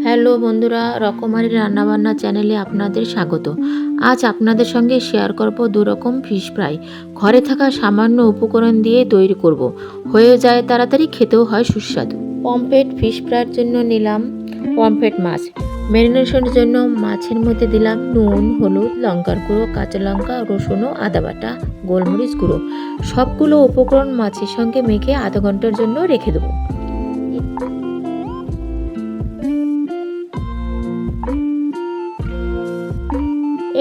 Hello বন্ধুরা, রকমারি রান্নাবান্না চ্যানেলে আপনাদের স্বাগত। আজ আপনাদের সঙ্গে শেয়ার করব দুরকম ফিশ ফ্রাই। ঘরে থাকা সামান্য উপকরণ দিয়ে তৈরি করব। হয়ে যায় তাড়াতাড়ি, খেতেও হয় সুস্বাদু। পমফ্রেট ফিশ ফ্রাইয়ের জন্য নিলাম পমফ্রেট মাছ। ম্যারিনেশনের জন্য মাছের মধ্যে দিলাম নুন, হলুদ, লঙ্কার গুঁড়ো, কাঁচা লঙ্কা, রসুন ও আদা বাটা, গোলমরিচ গুঁড়ো। সবগুলো উপকরণ মাছের সঙ্গে মেখে আধা ঘন্টার জন্য রেখে দেবো।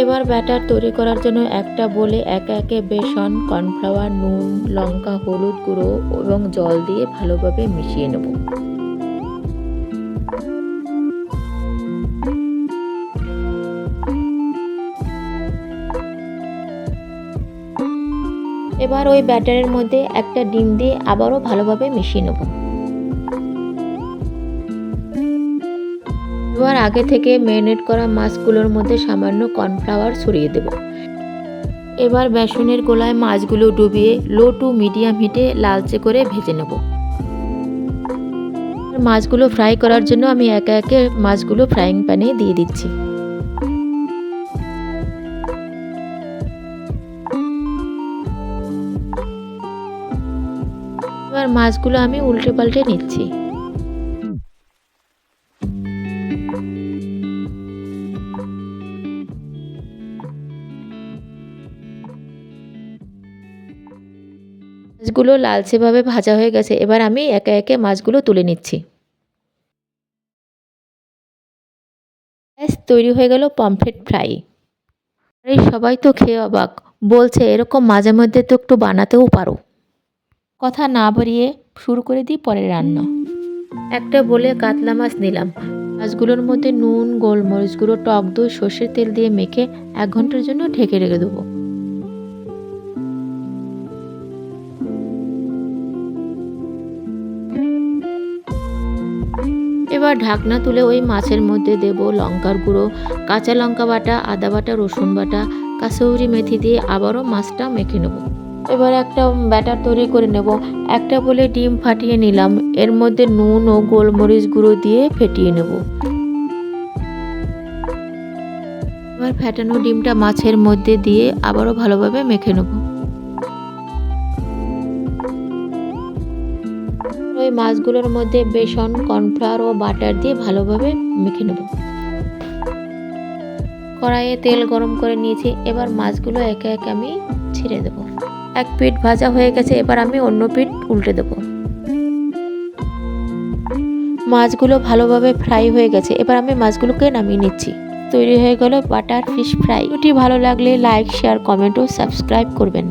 এবার ব্যাটার তৈরি করার জন্য একটা বলে একে একে বেসন, কর্নফ্লাওয়ার, নুন, লঙ্কা, হলুদ গুঁড়ো এবং জল দিয়ে ভালোভাবে মিশিয়ে নেব। এবার ওই ব্যাটারের মধ্যে একটা ডিম দিয়ে আবারও ভালোভাবে মিশিয়ে নেব। এবার আগে থেকে ম্যারিনেট করা মাছগুলোর মধ্যে সামান্য কর্নফ্লাওয়ার ছড়িয়ে দেব। এবার বেসনের গোলায় মাছগুলো ডুবিয়ে লো টু মিডিয়াম হিটে লালচে করে ভেজে নেব। মাছগুলো ফ্রাই করার জন্য আমি একে একে মাছগুলো ফ্রাইং প্যানে দিয়ে দিচ্ছি। এবার মাছগুলো আমি উল্টে পাল্টে নিচ্ছি। মাছগুলো লালচেভাবে ভাজা হয়ে গেছে। এবার আমি একে একে মাছগুলো তুলে নিচ্ছি। তৈরি হয়ে গেল পমফ্রেট ফ্রাই। আরে সবাই তো খেয়ে অবাক, বলছে এরকম মাঝে মধ্যে তো একটু বানাতেও পারো। কথা না বাড়িয়ে শুরু করে দিই পরের রান্না। একটা বলে কাতলা মাছ নিলাম। মাছগুলোর মধ্যে নুন, গোলমরিচ গুঁড়ো, টক দই, সর্ষের তেল দিয়ে মেখে 1 ঘন্টার জন্য ঢেকে রেখে দেবো। এবার ঢাকনা তুলে ওই মাছের মধ্যে দেব লঙ্কার গুঁড়ো, কাঁচা লঙ্কা বাটা, আদা বাটা, রসুন বাটা, কাসুরি মেথি দিয়ে আবারও মাছটা মেখে নেব। এবার একটা ব্যাটার তৈরি করে নেব। একটা বলে ডিম ফাটিয়ে নিলাম, এর মধ্যে নুন ও গোলমরিচ গুঁড়ো দিয়ে ফেটিয়ে নেব। এবার ফেটানো ডিমটা মাছের মধ্যে দিয়ে আবারও ভালোভাবে মেখে নেব। ওই মাছগুলোর মধ্যে বেসন, কর্নফ্লাওয়ার ও বাটার দিয়ে ভালোভাবে মেখে নেব। কড়াইয়ে তেল গরম করে নিয়েছি। এবার মাছগুলো একে একে আমি ছেড়ে দেব। এক পিঠ ভাজা হয়ে গেছে, এবার আমি অন্য পিঠ উল্টে দেব। মাছগুলো ভালোভাবে ফ্রাই হয়ে গেছে, এবার আমি মাছগুলোকে নামিয়ে নিচ্ছি। তৈরি হয়ে গেল বাটার ফিশ ফ্রাই। ভিডিওটি ভালো লাগলে লাইক, শেয়ার, কমেন্ট ও সাবস্ক্রাইব করবেন।